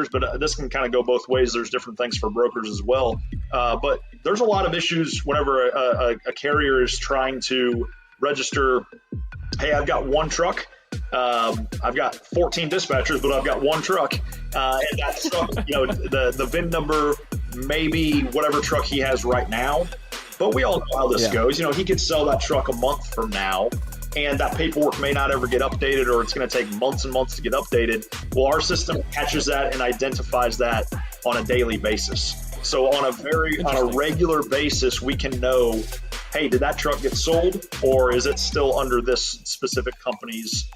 but this can kind of go both ways. There's different things for brokers as well. But there's a lot of issues whenever a carrier is trying to register, hey, I've got one truck. I've got 14 dispatchers, but I've got one truck. And that truck, the VIN number may be whatever truck he has right now. But we all know how this goes. He could sell that truck a month from now, and that paperwork may not ever get updated, or it's going to take months and months to get updated. Well, our system catches that and identifies that on a daily basis. So on a regular basis, we can know, hey, did that truck get sold, or is it still under this specific company's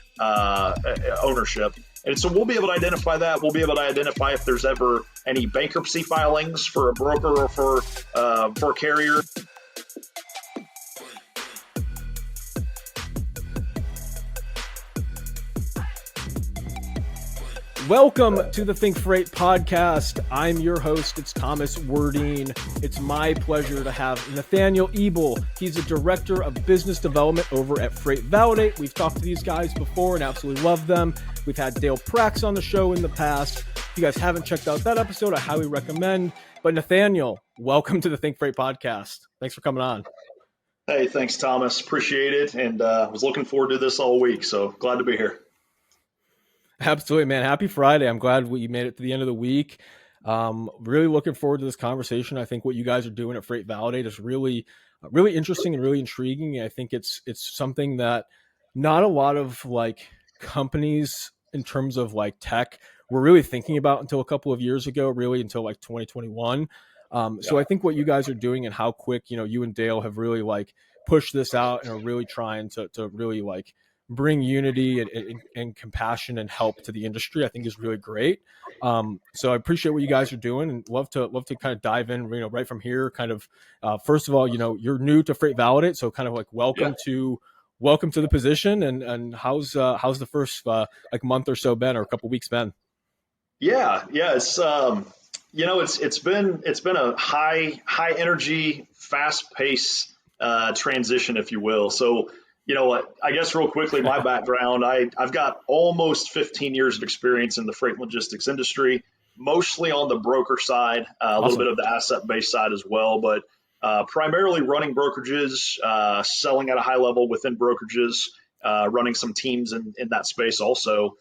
ownership? And so we'll be able to identify that. We'll be able to identify if there's ever any bankruptcy filings for a broker or for a carrier. Welcome to the ThinkFreight Podcast. I'm your host. It's Thomas Werdine. It's my pleasure to have Nathaniel Ebel. He's a director of business development over at FreightValidate. We've talked to these guys before and absolutely love them. We've had Dale Prax on the show in the past. If you guys haven't checked out that episode, I highly recommend. But Nathaniel, welcome to the ThinkFreight Podcast. Thanks for coming on. Hey, thanks, Thomas. Appreciate it. And I was looking forward to this all week, so glad to be here. Absolutely, man. Happy Friday. I'm glad we made it to the end of the week. Really looking forward to this conversation. I think what you guys are doing at FreightValidate is really interesting and really intriguing. I think it's something that not a lot of companies in terms of tech were really thinking about until a couple of years ago, really until 2021. So I think what you guys are doing and how quick, you and Dale have really pushed this out and are really trying to really bring unity and compassion and help to the industry, I think is really great. So I appreciate what you guys are doing and love to kind of dive in, right from here. Kind of, first of all, you're new to FreightValidate, so kind of welcome to the position. And how's the first month or so been, or a couple weeks been? Yeah. It's it's been a high energy, fast pace transition, if you will. So. I guess real quickly, my background, I've got almost 15 years of experience in the freight logistics industry, mostly on the broker side, a little bit of the asset-based side as well, but primarily running brokerages, selling at a high level within brokerages, running some teams in that space also.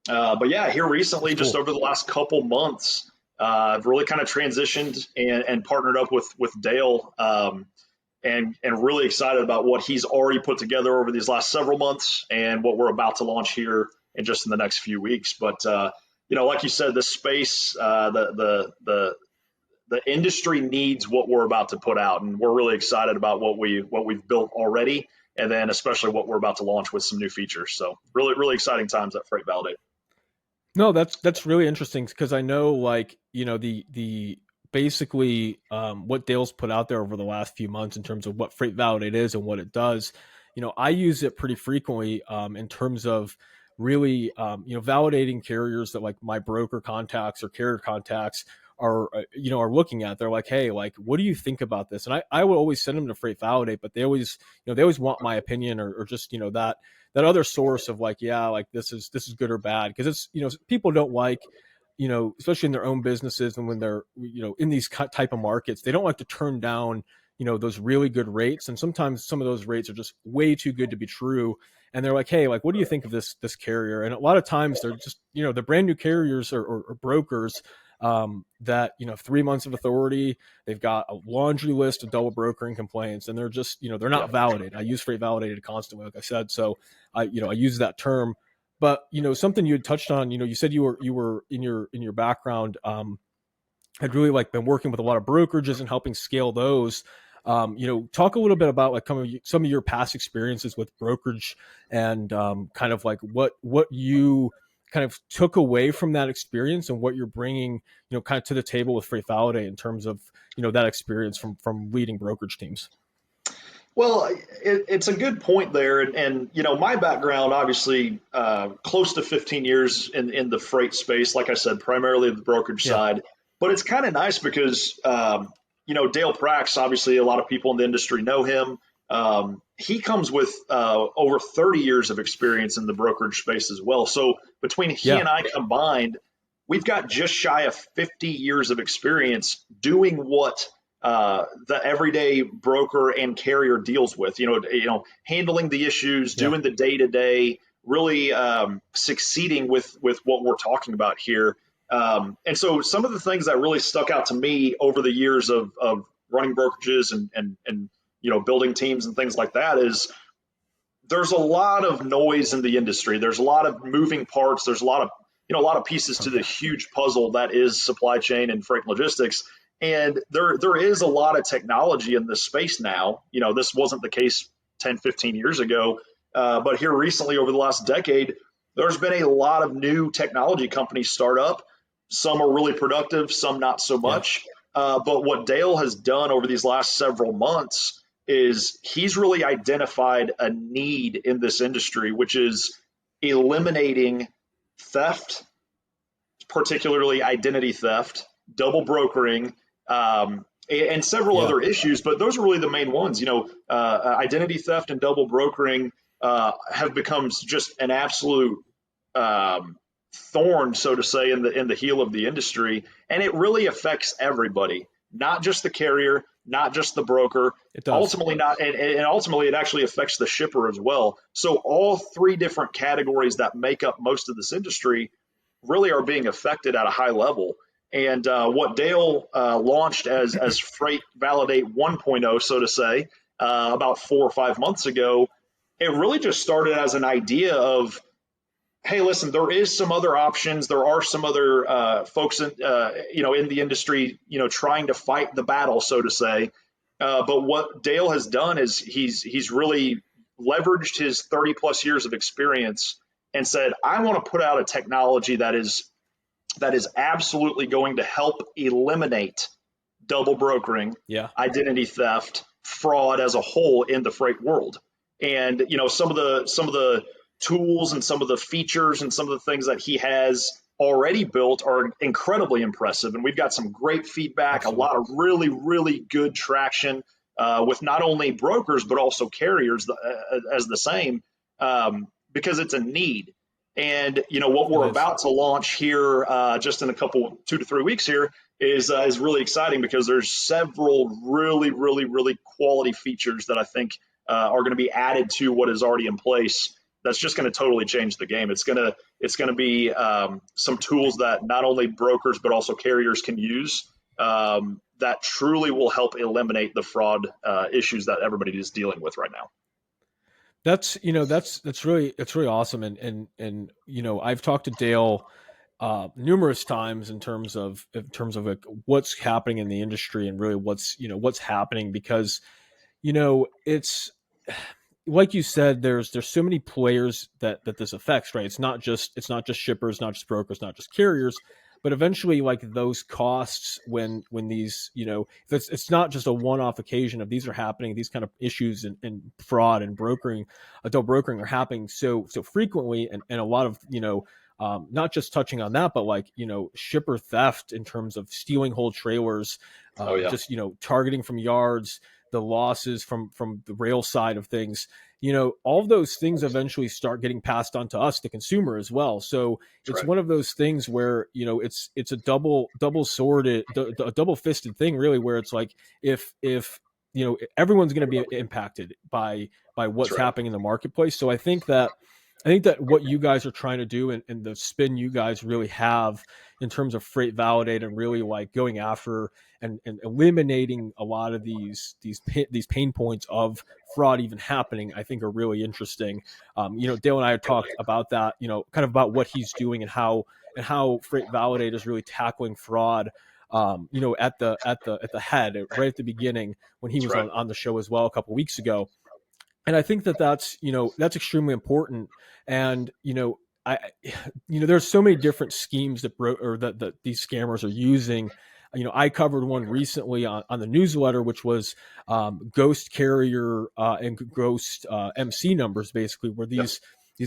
But yeah, here recently, just over the last couple months, I've really kind of transitioned and partnered up with Dale, and really excited about what he's already put together over these last several months and what we're about to launch here in just in the next few weeks. But, like you said, the space, the industry needs what we're about to put out. And we're really excited about what we've built already. And then especially what we're about to launch with some new features. So really, really exciting times at FreightValidate. No, that's really interesting because I know the basically what Dale's put out there over the last few months in terms of what FreightValidate is and what it does. I use it pretty frequently in terms of really, validating carriers that my broker contacts or carrier contacts are looking at. They're like, hey, what do you think about this? And I will always send them to FreightValidate, but they always want my opinion or just, that other source of this is good or bad. Because it's, people don't especially in their own businesses and when they're, in these type of markets, they don't like to turn down, those really good rates. And sometimes some of those rates are just way too good to be true. And they're like, hey, what do you think of this carrier? And a lot of times they're just, they're brand new carriers or brokers that, 3 months of authority, they've got a laundry list of double brokering complaints, and they're just, they're not validated. I use FreightValidated constantly, like I said. So I use that term. But something you had touched on, you said you were in your background had really been working with a lot of brokerages and helping scale those. Talk a little bit about some of your past experiences with brokerage and kind of what you kind of took away from that experience and what you're bringing kind of to the table with FreightValidate in terms of that experience from leading brokerage teams. Well, it's a good point there. And my background, obviously, close to 15 years in the freight space, like I said, primarily the brokerage side. But it's kind of nice because, Dale Prax, obviously, a lot of people in the industry know him. He comes with over 30 years of experience in the brokerage space as well. So between he and I combined, we've got just shy of 50 years of experience doing what the everyday broker and carrier deals with. Handling the issues, Yeah. doing the day to day, really succeeding with what we're talking about here. And so some of the things that really stuck out to me over the years of running brokerages and building teams and things like that is there's a lot of noise in the industry. There's a lot of moving parts. There's a lot of pieces to the huge puzzle that is supply chain and freight logistics. And there is a lot of technology in this space now. This wasn't the case 10, 15 years ago. But here recently, over the last decade, there's been a lot of new technology companies start up. Some are really productive, some not so much. But what Dale has done over these last several months is he's really identified a need in this industry, which is eliminating theft, particularly identity theft, double brokering, and several other issues. But those are really the main ones. Identity theft and double brokering have become just an absolute thorn, so to say, in the heel of the industry, and it really affects everybody, not just the carrier, not just the broker. It does. Ultimately, and ultimately, it actually affects the shipper as well. So all three different categories that make up most of this industry really are being affected at a high level. And what Dale launched as FreightValidate 1.0, so to say, about 4 or 5 months ago, it really just started as an idea of, hey, listen, there is some other options. There are some other folks in the industry, trying to fight the battle, so to say. But what Dale has done is he's really leveraged his 30 plus years of experience and said, I want to put out a technology that is absolutely going to help eliminate double brokering, identity theft, fraud as a whole in the freight world. And some of the tools and some of the features and some of the things that he has already built are incredibly impressive. And we've got some great feedback, a lot of really, really good traction with not only brokers, but also carriers as the same, because it's a need. And, what we're about to launch here just in a couple, 2 to 3 weeks here is really exciting because there's several really, really, really quality features that I think are going to be added to what is already in place. That's just going to totally change the game. It's going to be some tools that not only brokers but also carriers can use that truly will help eliminate the fraud issues that everybody is dealing with right now. That's really awesome. And I've talked to Dale numerous times in terms of like what's happening in the industry and really what's happening, because it's like you said, there's so many players that this affects, right? It's not just shippers, not just brokers, not just carriers, but eventually like those costs when these, it's not just a one-off occasion of these are happening, these kind of issues and fraud and brokering, adult brokering are happening so frequently, and a lot of, not just touching on that, but like, shipper theft in terms of stealing whole trailers, just, targeting from yards, the losses from the rail side of things, all of those things eventually start getting passed on to us, the consumer as well. So it's one of those things where, it's a double sworded, a double fisted thing really, where it's like, if everyone's going to be impacted by what's happening in the marketplace. So I think that what you guys are trying to do and the spin you guys really have in terms of FreightValidate and really like going after and eliminating a lot of these pain points of fraud even happening, I think are really interesting. Dale and I had talked about that, kind of about what he's doing and how FreightValidate is really tackling fraud, at the head right at the beginning when he was on the show as well a couple of weeks ago. And I think that's extremely important. And, there's so many different schemes that these scammers are using. I covered one recently on the newsletter, which was ghost carrier and ghost MC numbers, basically, where these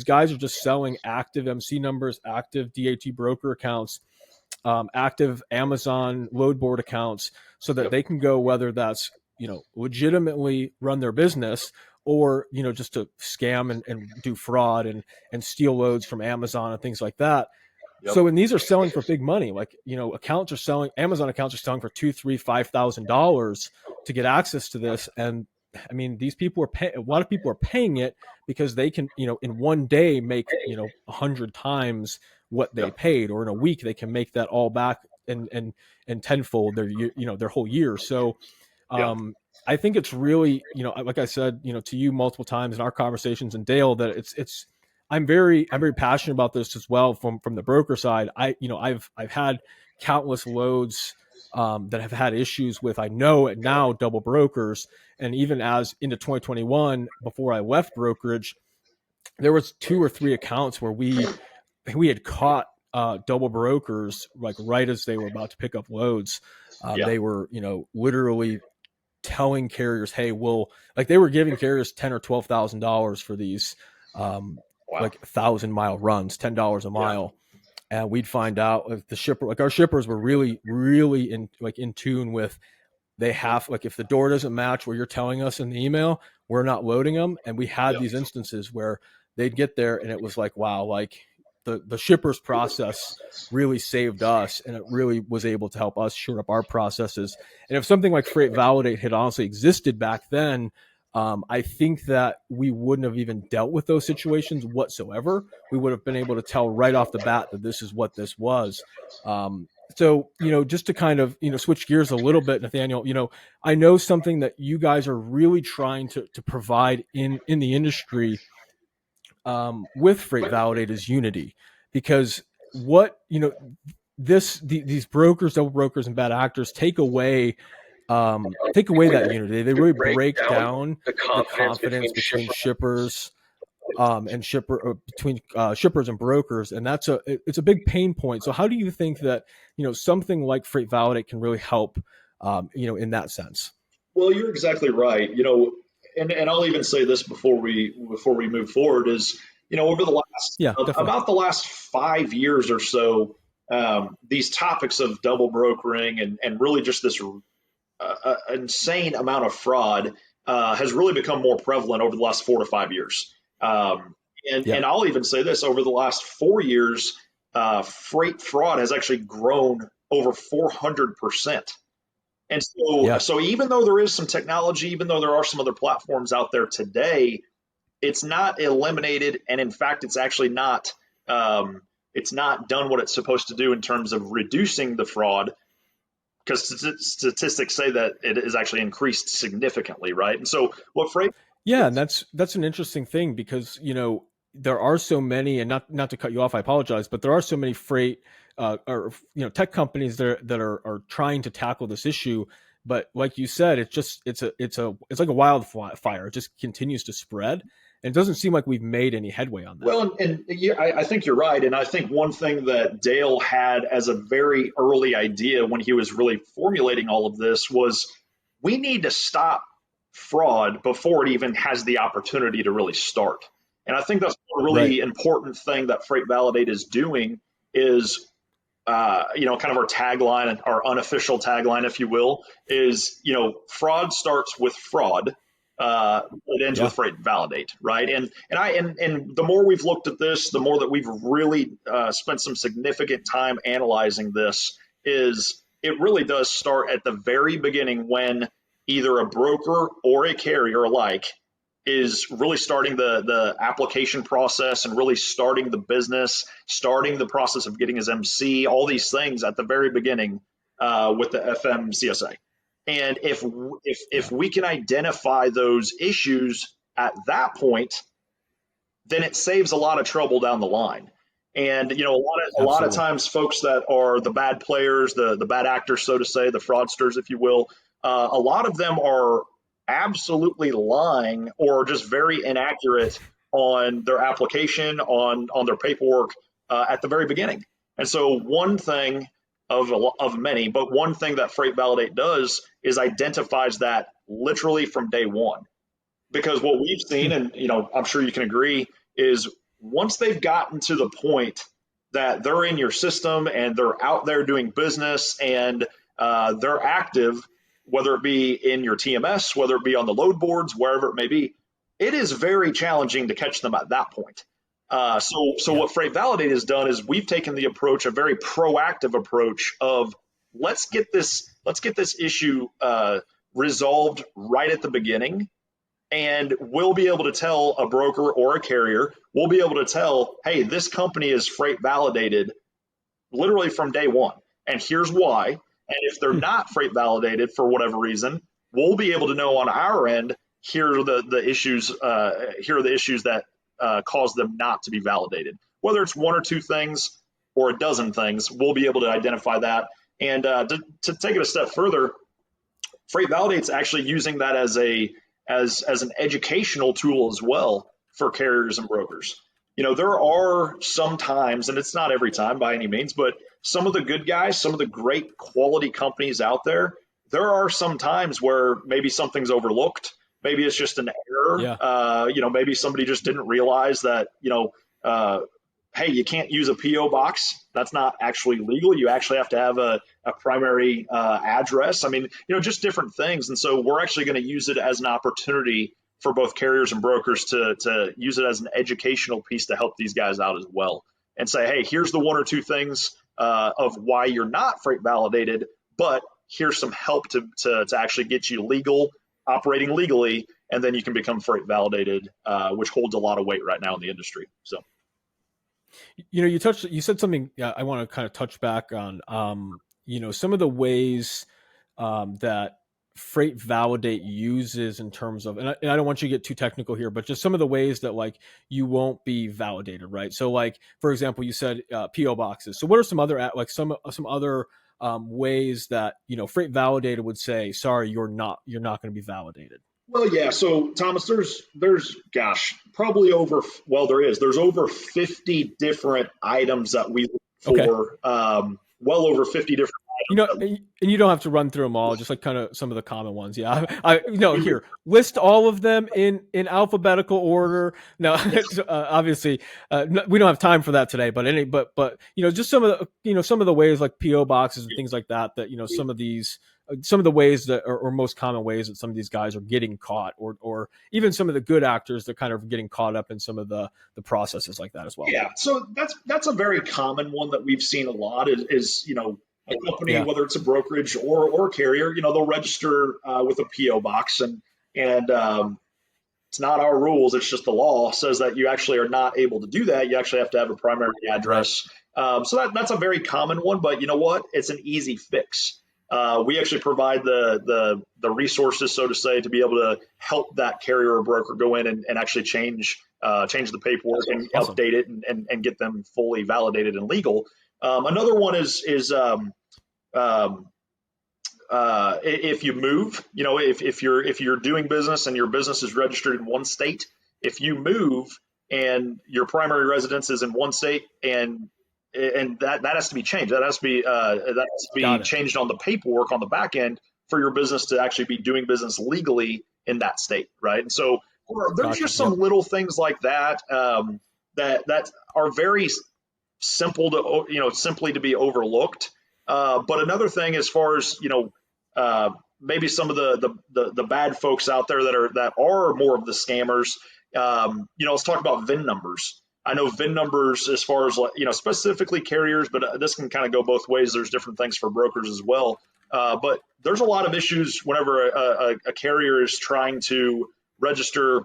guys are just selling active MC numbers, active DAT broker accounts, active Amazon load board accounts, so that they can go, whether that's, legitimately run their business, or, just to scam and do fraud and steal loads from Amazon and things like that. Yep. So, and these are selling for big money. Like, accounts are selling, Amazon accounts are selling for $2, $3, $5,000 to get access to this. And I mean, these people a lot of people are paying it because they can, in one day make, 100 times what they Yep. paid, or in a week, they can make that all back and tenfold their whole year. So, Yep. I think it's really, like I said, to you multiple times in our conversations, and Dale, that I'm very passionate about this as well from the broker side. I've had countless loads that have had issues with, I know it now, double brokers. And even as into 2021, before I left brokerage, there was 2 or 3 accounts where we had caught double brokers, like right as they were about to pick up loads. Yeah. They were, literally telling carriers, hey, they were giving carriers $10,000 or $12,000 for these Wow. like 1,000-mile runs, $10 a mile. Yeah. And we'd find out if the shipper, like our shippers were really, really in tune with, they have, like, if the door doesn't match what you're telling us in the email, we're not loading them. And we had these instances where they'd get there and it was like, wow, like the shipper's process really saved us, and it really was able to help us shore up our processes. And if something like FreightValidate had honestly existed back then, I think that we wouldn't have even dealt with those situations whatsoever. We would have been able to tell right off the bat that this is what this was. So, just to kind of, switch gears a little bit, Nathaniel, I know something that you guys are really trying to provide in the industry with FreightValidate is unity, because these brokers, double brokers, and bad actors take away that unity. They really break down the confidence between shippers between shippers and brokers, and it's a big pain point. So how do you think that something like FreightValidate can really help in that sense? Well, you're exactly right. And I'll even say this before we move forward is, over the last about the last 5 years or so, these topics of double brokering and really just this insane amount of fraud has really become more prevalent over the last 4 to 5 years. And I'll even say this: over the last 4 years, freight fraud has actually grown over 400%. And so even though there is some technology, even though there are some other platforms out there today, it's not eliminated, and in fact, it's actually not done what it's supposed to do in terms of reducing the fraud, because statistics say that it has actually increased significantly, right? And so what freight? Yeah, and that's an interesting thing, because there are so many, and not to cut you off, I apologize, but there are so many freight or tech companies that are trying to tackle this issue. But like you said, it's like a wildfire. It just continues to spread, and it doesn't seem like we've made any headway on that. Well, and I think you're right. And I think one thing that Dale had as a very early idea when he was really formulating all of this was, we need to stop fraud before it even has the opportunity to really start. And I think that's a really important thing that FreightValidate is doing is, kind of our tagline, our unofficial tagline, if you will, is, fraud starts with fraud. It ends with FreightValidate, right? And the more we've looked at this, the more that we've really spent some significant time analyzing this, is it really does start at the very beginning, when either a broker or a carrier alike is really starting the application process and really starting the business, starting the process of getting his MC, all these things at the very beginning with the FMCSA. And if we can identify those issues at that point, then it saves a lot of trouble down the line. And a lot of times, folks that are the bad players, the bad actors, so to say, the fraudsters, if you will, a lot of them are absolutely lying or just very inaccurate on their application, on their paperwork at the very beginning. And so one thing of many, but one thing that FreightValidate does is identifies that literally from day one. Because what we've seen, and I'm sure you can agree, is once they've gotten to the point that they're in your system and they're out there doing business and they're active, whether it be in your TMS, whether it be on the load boards, wherever it may be, it is very challenging to catch them at that point. So what FreightValidate has done is we've taken the approach, a very proactive approach of let's get this issue resolved right at the beginning, and we'll be able to tell a broker or a carrier, we'll be able to tell, hey, this company is freight validated literally from day one, and here's why. And if they're not freight validated for whatever reason, we'll be able to know on our end, here are the issues. Here are the issues that cause them not to be validated. Whether it's one or two things or a dozen things, we'll be able to identify that. And to take it a step further, FreightValidate's actually using that as an educational tool as well for carriers and brokers. There are some times, and it's not every time by any means, but some of the good guys, some of the great quality companies out there, there are some times where maybe something's overlooked. Maybe it's just an error. Yeah. Maybe somebody just didn't realize that, hey, you can't use a PO box. That's not actually legal. You actually have to have a primary address. I mean, just different things. And so we're actually going to use it as an opportunity for both carriers and brokers to use it as an educational piece to help these guys out as well. And say, hey, here's the one or two things of why you're not freight validated, but here's some help to actually get you operating legally, and then you can become freight validated, which holds a lot of weight right now in the industry. So, you said something I want to kind of touch back on, some of the ways that FreightValidate uses in terms of, and I don't want you to get too technical here, but just some of the ways that like you won't be validated, right? So like, for example, you said PO boxes. So what are some other, like some other ways that, FreightValidate would say, sorry, you're not going to be validated? Well, yeah. So Thomas, there's there's over 50 different items that we look for. Okay. Well over 50 different items. And you don't have to run through them all, just like kind of some of the common ones. Yeah. Here, list all of them in alphabetical order. Now, obviously, we don't have time for that today, but just some of the ways like PO boxes and things like that, some of the ways that are most common ways that some of these guys are getting caught, or even some of the good actors that kind of getting caught up in some of the processes like that as well. Yeah. So that's a very common one that we've seen a lot is a company, whether it's a brokerage or a carrier, they'll register with a PO box, and it's not our rules. It's just the law says that you actually are not able to do that. You actually have to have a primary address. So that's a very common one, but you know what? It's an easy fix. We actually provide the resources, so to say, to be able to help that carrier or broker go in and actually change the paperwork and update it and get them fully validated and legal. Another one is if you move, if you're doing business and your business is registered in one state, if you move and your primary residence is in one state, and that has to be changed. That has to be changed on the paperwork on the back end for your business to actually be doing business legally in that state, right? And so there's just some little things like that that are very simple to simply to be overlooked. But another thing, as far as maybe some of the bad folks out there that are more of the scammers, let's talk about VIN numbers. I know VIN numbers, as far as specifically carriers, but this can kind of go both ways. There's different things for brokers as well. But there's a lot of issues whenever a carrier is trying to register.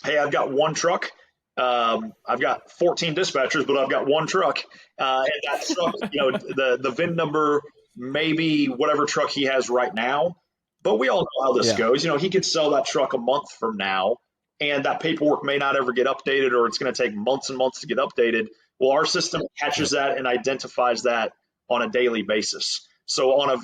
Hey, I've got one truck. I've got 14 dispatchers, but I've got one truck. And that truck, the VIN number may be whatever truck he has right now. But we all know how this goes. He could sell that truck a month from now, and that paperwork may not ever get updated, or it's going to take months and months to get updated. Well, our system catches that and identifies that on a daily basis. So on a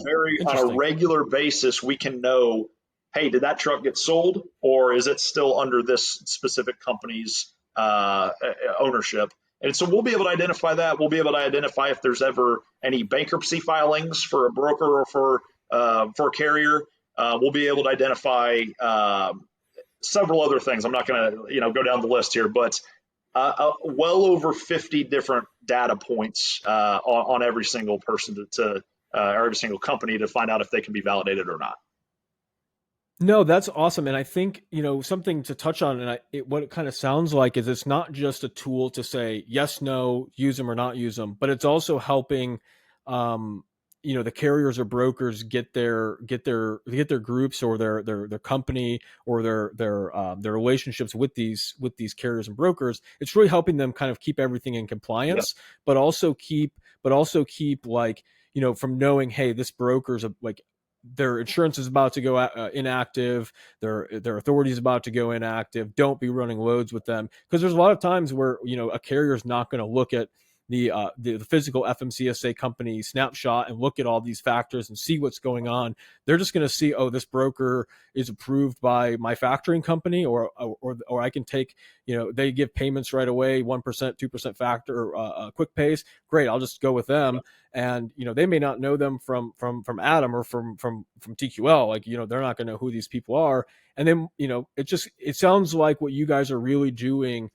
regular basis, we can know, hey, did that truck get sold, or is it still under this specific company's ownership? And so we'll be able to identify that. We'll be able to identify if there's ever any bankruptcy filings for a broker or for a carrier. We'll be able to identify several other things. I'm not going to go down the list here, but well over 50 different data points on every single person or every single company to find out if they can be validated or not. No, that's awesome. And I think, something to touch on, and what it kind of sounds like is it's not just a tool to say yes, no, use them or not use them, but it's also helping, um, the carriers or brokers get their groups or their company or their relationships with these carriers and brokers. It's really helping them kind of keep everything in Yeah. compliance, but also keep like, from knowing, hey, this broker's like, their insurance is about to go inactive, their authority is about to go inactive. Don't be running loads with them, because there's a lot of times where a carrier is not going to look at the physical FMCSA company snapshot and look at all these factors and see what's going on. They're just going to see, oh, this broker is approved by my factoring company, or I can take, they give payments right away, 1%, 2% factor, quick pays. Great, I'll just go with them. And they may not know them from Adam or from TQL. Like, they're not going to know who these people are. And then it sounds like what you guys are really doing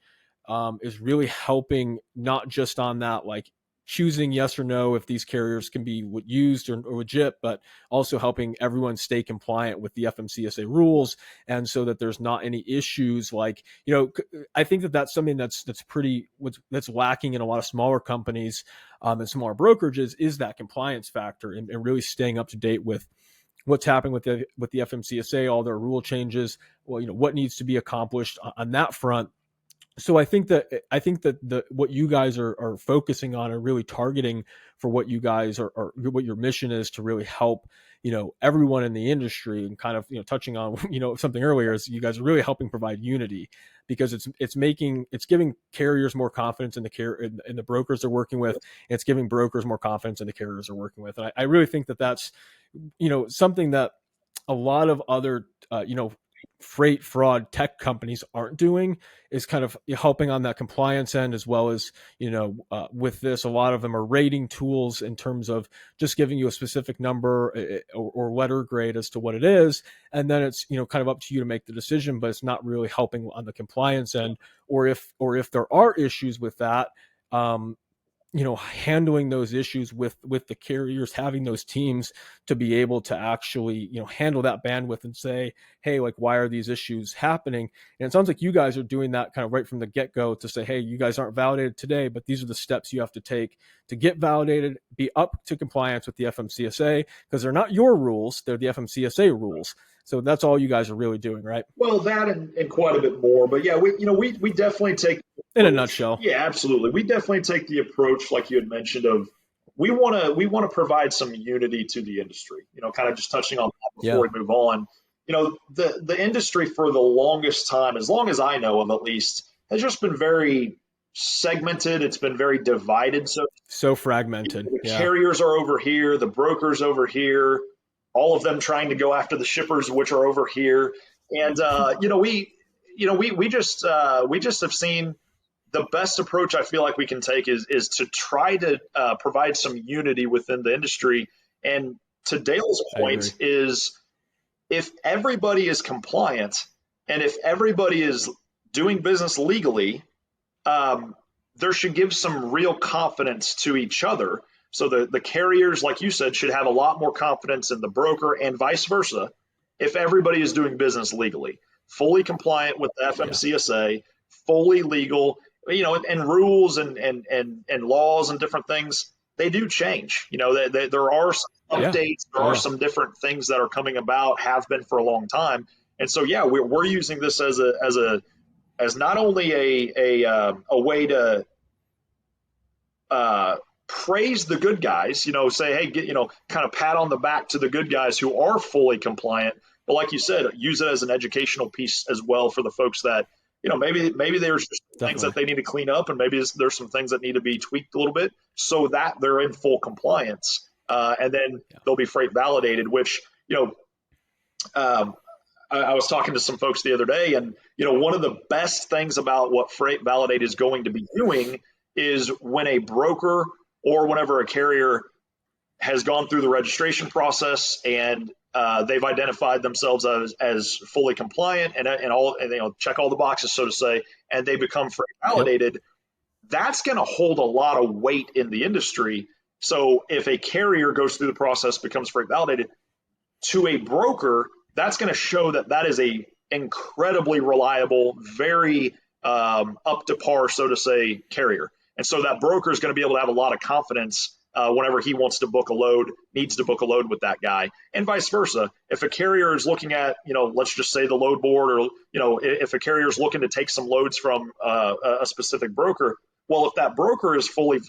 is really helping, not just on that, like choosing yes or no if these carriers can be used or legit, but also helping everyone stay compliant with the FMCSA rules, and so that there's not any issues. Like, I think that's something that's lacking in a lot of smaller companies and smaller brokerages, is that compliance factor, and really staying up to date with what's happening with the FMCSA, all their rule changes, well, what needs to be accomplished on that front. So I think that the what you guys are focusing on and really targeting for what you guys are what your mission is to really help everyone in the industry, and kind of touching on something earlier, is you guys are really helping provide unity, because it's giving carriers more confidence in the brokers they're working with, and it's giving brokers more confidence in the carriers they're working with. And I really think that that's something that a lot of other freight fraud tech companies aren't doing, is kind of helping on that compliance end, as well as with this, a lot of them are rating tools in terms of just giving you a specific number or letter grade as to what it is, and then it's kind of up to you to make the decision, but it's not really helping on the compliance end. Or if there are issues with that, um, handling those issues with the carriers, having those teams to be able to actually handle that bandwidth and say, hey, like, why are these issues happening? And it sounds like you guys are doing that kind of right from the get-go, to say, hey, you guys aren't validated today, but these are the steps you have to take to get validated, be up to compliance with the FMCSA, because they're not your rules, they're the FMCSA rules. So that's all you guys are really doing, right? Well, that and quite a bit more. But yeah, we definitely take the In a approach. nutshell. Yeah, absolutely. We definitely take the approach, like you had mentioned, of we want to provide some unity to the industry. Kind of just touching on that before Yeah. we move on. The industry for the longest time, as long as I know of at least, has just been very segmented. It's been very divided. So So fragmented. the Yeah. carriers are over here, the brokers over here, all of them trying to go after the shippers, which are over here. And we just have seen the best approach I feel like we can take is to try to provide some unity within the industry. And to Dale's I agree. point is, if everybody is compliant and if everybody is doing business legally, um, there should give some real confidence to each other. So the carriers, like you said, should have a lot more confidence in the broker, and vice versa, if everybody is doing business legally, fully compliant with the Yeah. FMCSA, fully legal. And rules and laws and different things, they do change. There are some Yeah. updates, there Oh are yeah. some different things that are coming about, have been for a long time. And so yeah, we're using this as not only a way to praise the good guys, say, hey, kind of pat on the back to the good guys who are fully compliant. But like you said, use it as an educational piece as well for the folks that, maybe there's just things that Definitely. they need to clean up, and maybe there's some things that need to be tweaked a little bit so that they're in full compliance. And then Yeah. they'll be freight validated, which, um, I was talking to some folks the other day, and one of the best things about what Freight Validate is going to be doing is when a broker or whenever a carrier has gone through the registration process and they've identified themselves as fully compliant and check all the boxes, so to say, and they become Freight Yep. Validated, that's going to hold a lot of weight in the industry. So if a carrier goes through the process, becomes Freight Validated, to a broker, that's going to show that that is a incredibly reliable, very up to par, so to say, carrier. And so that broker is going to be able to have a lot of confidence whenever he wants to book a load, needs to book a load with that guy, and vice versa. If a carrier is looking at, let's just say the load board, or, if a carrier is looking to take some loads from a specific broker, well, if that broker is fully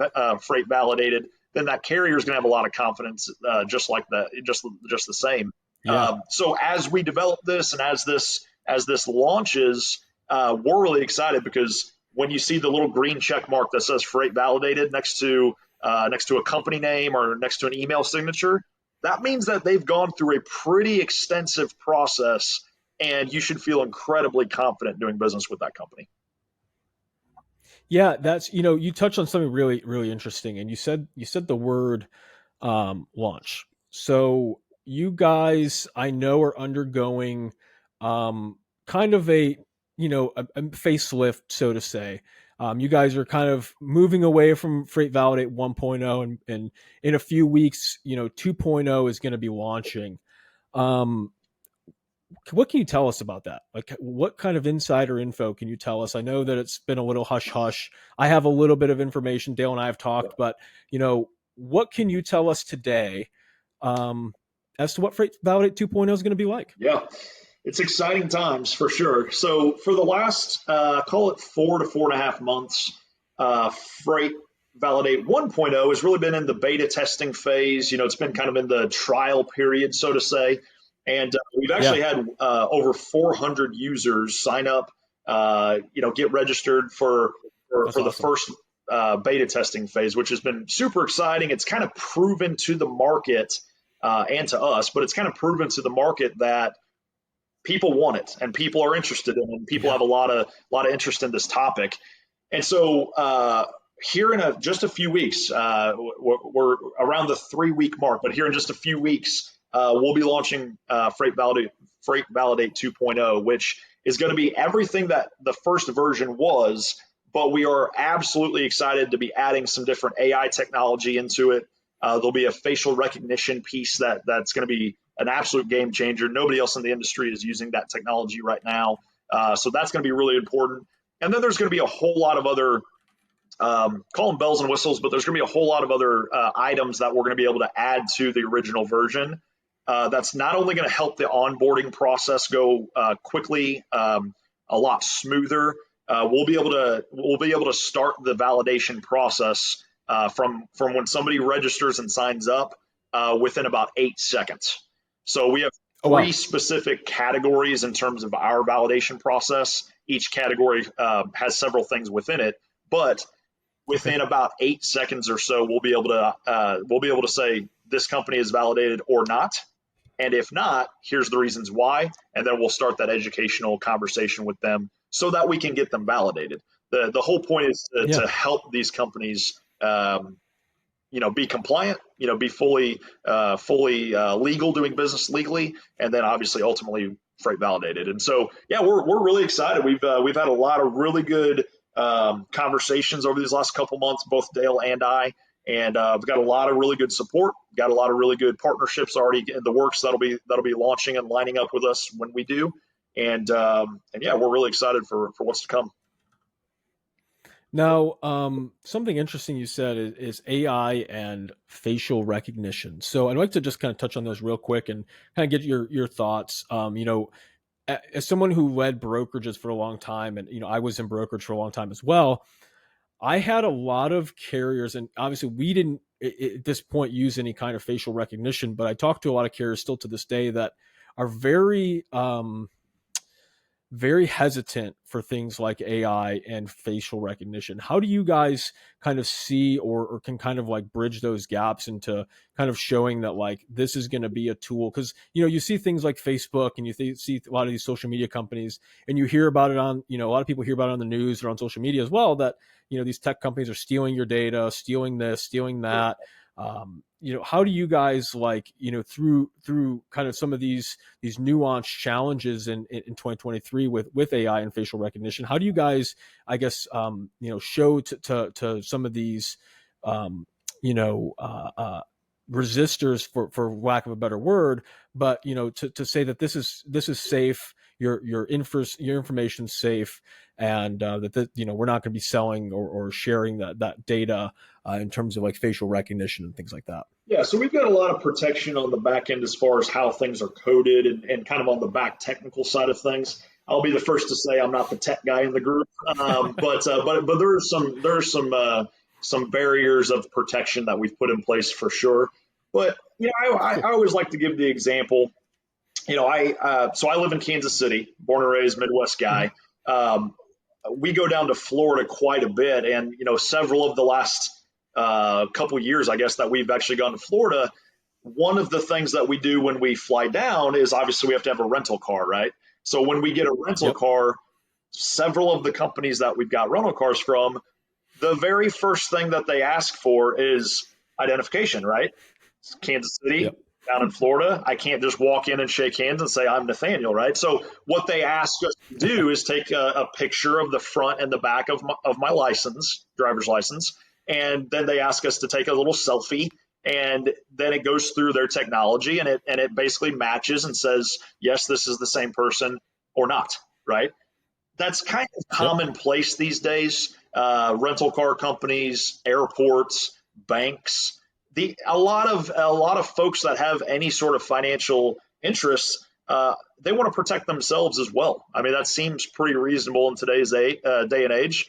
freight validated, then that carrier is going to have a lot of confidence, just like that, just the same. Yeah. So as we develop this and as this launches, we're really excited, because when you see the little green check mark that says freight validated next to a company name or next to an email signature, that means that they've gone through a pretty extensive process, and you should feel incredibly confident doing business with that company. Yeah, that's, you touched on something really, really interesting, and you said the word launch. So you guys, I know, are undergoing kind of a facelift, so to say. You guys are kind of moving away from FreightValidate 1.0, and in a few weeks, 2.0 is going to be launching. What can you tell us about that? Like, what kind of insider info can you tell us? I know that it's been a little hush hush. I have a little bit of information. Dale and I have talked, but what can you tell us today as to what FreightValidate 2.0 is going to be like? Yeah, it's exciting times for sure. So for the last, call it 4 to 4.5 months, FreightValidate 1.0 has really been in the beta testing phase. It's been kind of in the trial period, so to say. And we've actually had over 400 users sign up, get registered for awesome. The first beta testing phase, which has been super exciting. It's kind of proven to the market and to us, but it's kind of proven to the market that people want it and people are interested in it, and people have a lot of interest in this topic. And so here in just a few weeks, we're around the 3-week mark, but here in just a few weeks, we'll be launching FreightValidate 2.0, which is going to be everything that the first version was, but we are absolutely excited to be adding some different AI technology into it. There'll be a facial recognition piece that's going to be an absolute game changer. Nobody else in the industry is using that technology right now. So that's going to be really important. And then there's going to be a whole lot of other, call them bells and whistles, but there's going to be a whole lot of other items that we're going to be able to add to the original version. That's not only going to help the onboarding process go quickly, a lot smoother. We'll be able to start the validation process from when somebody registers and signs up within about 8 seconds. So we have three specific categories in terms of our validation process. Each category has several things within it, but within about 8 seconds or so, we'll be able to say this company is validated or not. And if not, here's the reasons why. And then we'll start that educational conversation with them so that we can get them validated. The whole point is to help these companies, be compliant, be fully legal, doing business legally, and then obviously ultimately freight validated. And so, we're really excited. We've had a lot of really good conversations over these last couple months, both Dale and I. And we've got a lot of really good support, got a lot of really good partnerships already in the works that'll be launching and lining up with us when we do. And we're really excited for what's to come. Now, something interesting you said is AI and facial recognition. So I'd like to just kind of touch on those real quick and kind of get your thoughts. As someone who led brokerages for a long time, and I was in brokerage for a long time as well, I had a lot of carriers, and obviously we didn't at this point use any kind of facial recognition, but I talked to a lot of carriers still to this day that are very, very hesitant for things like AI and facial recognition. How do you guys kind of see or can kind of like bridge those gaps into kind of showing that like this is going to be a tool? Because you see things like Facebook and you see a lot of these social media companies, and you hear about it on a lot of people hear about it on the news or on social media as well, that these tech companies are stealing your data, stealing this, stealing that. How do you guys through kind of some of these nuanced challenges in 2023 with AI and facial recognition? How do you guys, I guess, show to some of these, resistors, for lack of a better word, but to say that this is safe, your information's safe, and that we're not going to be selling or sharing that data in terms of like facial recognition and things like that. Yeah, so we've got a lot of protection on the back end as far as how things are coded and kind of on the back technical side of things. I'll be the first to say I'm not the tech guy in the group, but there are some barriers of protection that we've put in place for sure. But I always like to give the example. So I live in Kansas City, born and raised Midwest guy. We go down to Florida quite a bit, and several of the last couple years, I guess, that we've actually gone to Florida. One of the things that we do when we fly down is obviously we have to have a rental car, right? So when we get a rental car, several of the companies that we've got rental cars from, the very first thing that they ask for is identification, right? It's Kansas City, down in Florida, I can't just walk in and shake hands and say I'm Nathaniel, right? So what they ask us to do is take a picture of the front and the back of my license, driver's license, and then they ask us to take a little selfie, and then it goes through their technology, and it basically matches and says, yes, this is the same person or not, right? That's kind of commonplace these days. Rental car companies, airports, banks, a lot of folks that have any sort of financial interests, they want to protect themselves as well. I mean, that seems pretty reasonable in today's day and age.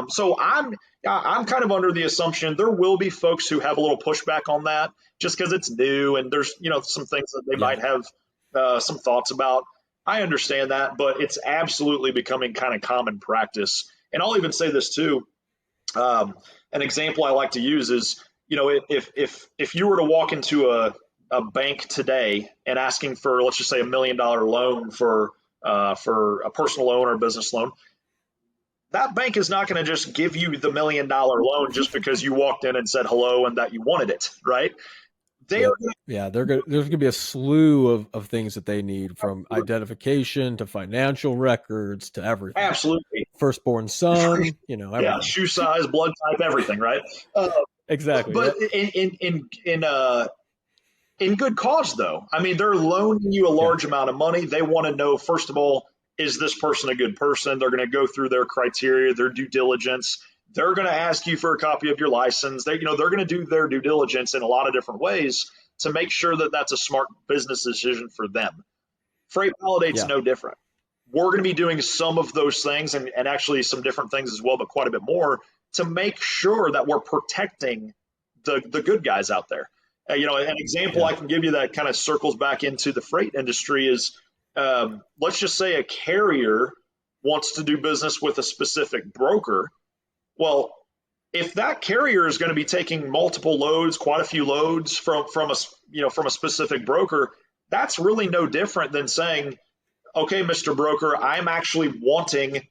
So I'm kind of under the assumption there will be folks who have a little pushback on that just because it's new and there's some things that they might have some thoughts about. I understand that, but it's absolutely becoming kind of common practice. And I'll even say this too. An example I like to use is, if you were to walk into a bank today and asking for, let's just say, $1 million loan for a personal loan or a business loan, that bank is not going to just give you the $1 million loan just because you walked in and said hello and that you wanted it, right? There's going to be a slew of things that they need, from identification to financial records to everything. Absolutely. Firstborn son, everything. Yeah, shoe size, blood type, everything, right? Exactly. But in good cause, though. I mean, they're loaning you a large amount of money. They want to know, first of all, is this person a good person? They're going to go through their criteria, their due diligence. They're going to ask you for a copy of your license. They're going to do their due diligence in a lot of different ways to make sure that that's a smart business decision for them. FreightValidate's no different. We're going to be doing some of those things and actually some different things as well, but quite a bit more to make sure that we're protecting the good guys out there. An example I can give you that kind of circles back into the freight industry is, let's just say a carrier wants to do business with a specific broker. Well, if that carrier is going to be taking multiple loads, quite a few loads from a specific broker, that's really no different than saying, okay, Mr. Broker, I'm actually wanting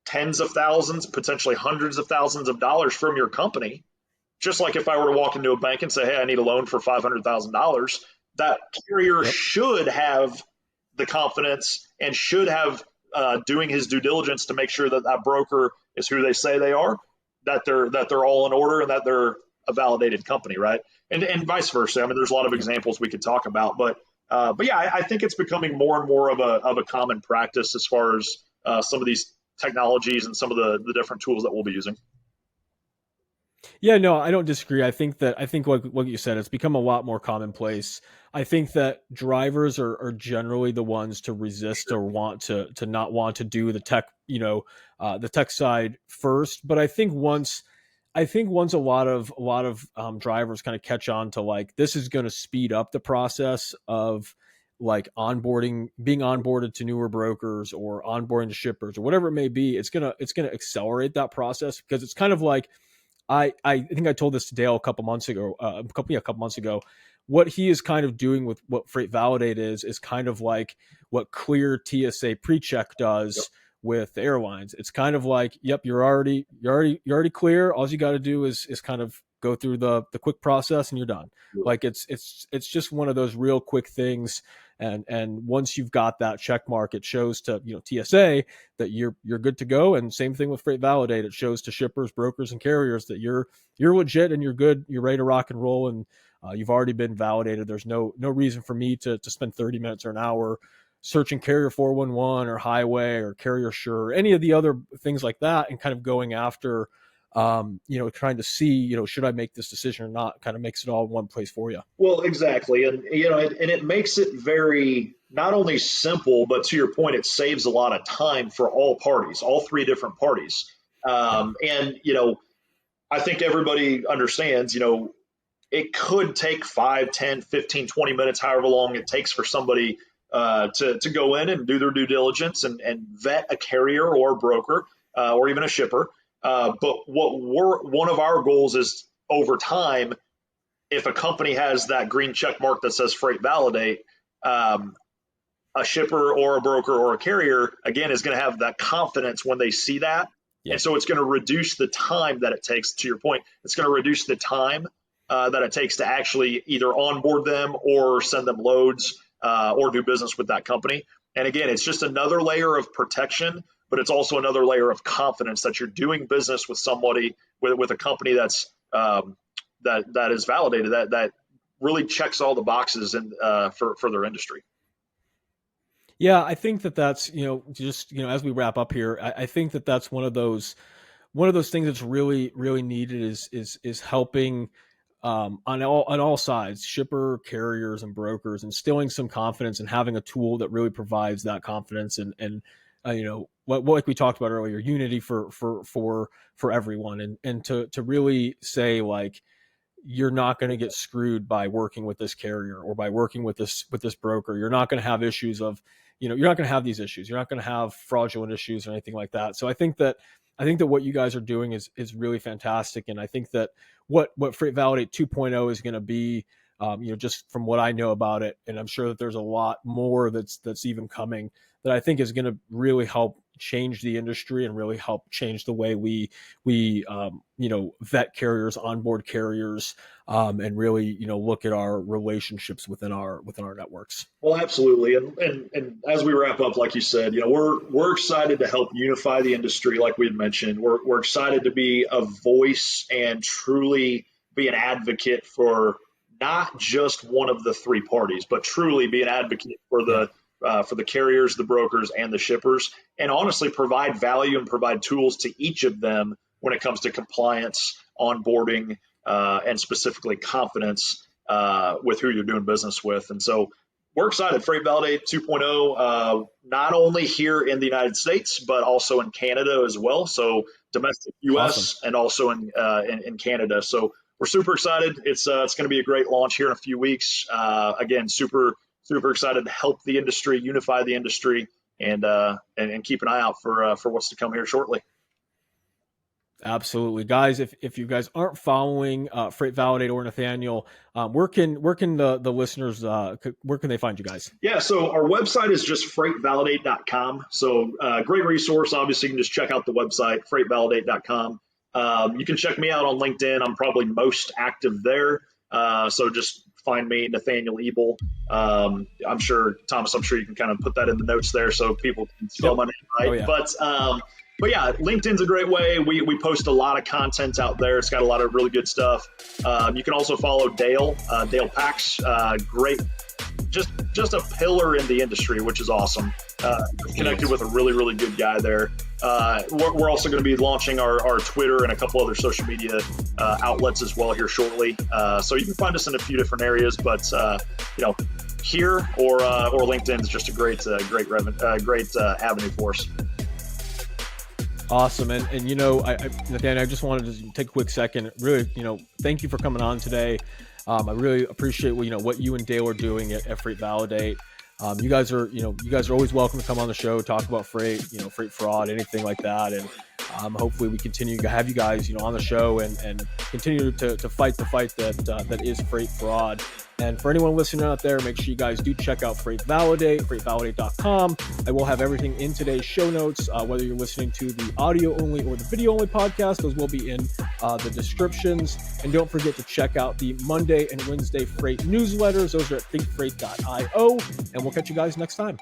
tens of thousands, potentially hundreds of thousands of dollars from your company. Just like if I were to walk into a bank and say, hey, I need a loan for $500,000, that carrier should have the confidence and should have doing his due diligence to make sure that that broker is who they say they are, that they're all in order, and that they're a validated company, right? And vice versa. I mean, there's a lot of examples we could talk about, but yeah, I think it's becoming more and more of a common practice as far as some of these technologies and some of the different tools that we'll be using. Yeah, no, I don't disagree. I think what you said, it's become a lot more commonplace. I think that drivers are generally the ones to resist or want to not want to do the tech, the tech side first. But I think once a lot of drivers kind of catch on to, like, this is going to speed up the process of like being onboarded to newer brokers or onboarding to shippers or whatever it may be. It's gonna accelerate that process, because it's kind of like, I think I told this to Dale a couple months ago. What he is kind of doing with what FreightValidate is kind of like what Clear TSA PreCheck does with the airlines. It's kind of like, yep, you're already clear. All you got to do is kind of go through the quick process and you're done. Like it's just one of those real quick things. And once you've got that check mark, it shows to TSA that you're good to go. And same thing with FreightValidate, it shows to shippers, brokers, and carriers that you're legit and you're good, you're ready to rock and roll. And You've already been validated. There's no reason for me to spend 30 minutes or an hour searching carrier 411 or highway or carrier sure, any of the other things like that, and kind of going after, trying to see, should I make this decision or not, kind of makes it all in one place for you. Well, exactly. And, and it makes it very, not only simple, but to your point, it saves a lot of time for all parties, all three different parties. And, I think everybody understands, it could take 5, 10, 15, 20 minutes, however long it takes for somebody to go in and do their due diligence and vet a carrier or a broker or even a shipper. But one of our goals is, over time, if a company has that green check mark that says FreightValidate, a shipper or a broker or a carrier, again, is going to have that confidence when they see that. Yeah. And so it's going to reduce the time that it takes, to your point, it's going to reduce the time that it takes to actually either onboard them or send them loads or do business with that company. And again, it's just another layer of protection, but it's also another layer of confidence that you're doing business with somebody, with a company that's that is validated, that really checks all the boxes and for their industry. Yeah, I think that's, as we wrap up here, I think that's one of those things that's really, really needed is helping on all sides, shipper, carriers, and brokers, instilling some confidence and having a tool that really provides that confidence and what like we talked about earlier, unity for everyone, and to really say, like, you're not going to get screwed by working with this carrier or by working with this broker. You're not going to have issues of, you're not going to have these issues. You're not going to have fraudulent issues or anything like that. So I think that what you guys are doing is really fantastic. And I think that what FreightValidate 2.0 is going to be, just from what I know about it, and I'm sure that there's a lot more that's even coming, that I think is going to really help change the industry and really help change the way we vet carriers, onboard carriers, and really look at our relationships within our networks. Well, absolutely. And as we wrap up, like you said, we're excited to help unify the industry. Like we had mentioned, we're excited to be a voice and truly be an advocate for not just one of the three parties, but truly be an advocate for the carriers, the brokers, and the shippers, and honestly provide value and provide tools to each of them when it comes to compliance, onboarding, and specifically confidence with who you're doing business with. And so we're excited. FreightValidate 2.0, not only here in the United States, but also in Canada as well. So domestic U.S. Awesome. And also in Canada. So we're super excited. It's going to be a great launch here in a few weeks. Again, super excited to help the industry, unify the industry, and keep an eye out for what's to come here shortly. Absolutely, guys. If you guys aren't following FreightValidate or Nathaniel, where can the listeners where can they find you guys? Yeah, so our website is just FreightValidate.com. So great resource. Obviously, you can just check out the website, FreightValidate.com. You can check me out on LinkedIn. I'm probably most active there. So just find me, Nathaniel Ebel. I'm sure, Thomas, you can kind of put that in the notes there so people can spell my name right. Oh, yeah. But yeah, LinkedIn's a great way. We post a lot of content out there. It's got a lot of really good stuff. You can also follow Dale Pax. Great. Just a pillar in the industry, which is awesome. Connected with a really, really good guy there. We're also going to be launching our Twitter and a couple other social media outlets as well here shortly. So you can find us in a few different areas, but here or LinkedIn is just a great avenue for us. Awesome. And Nathaniel, I just wanted to take a quick second. Really, thank you for coming on today. I really appreciate what you and Dale are doing at FreightValidate. You guys are always welcome to come on the show, talk about freight, freight fraud, anything like that. And hopefully we continue to have you guys, on the show and continue to fight the fight that is freight fraud. And for anyone listening out there, make sure you guys do check out FreightValidate, FreightValidate.com. I will have everything in today's show notes, whether you're listening to the audio only or the video only podcast. Those will be in the descriptions. And don't forget to check out the Monday and Wednesday freight newsletters. Those are at ThinkFreight.io. And we'll catch you guys next time.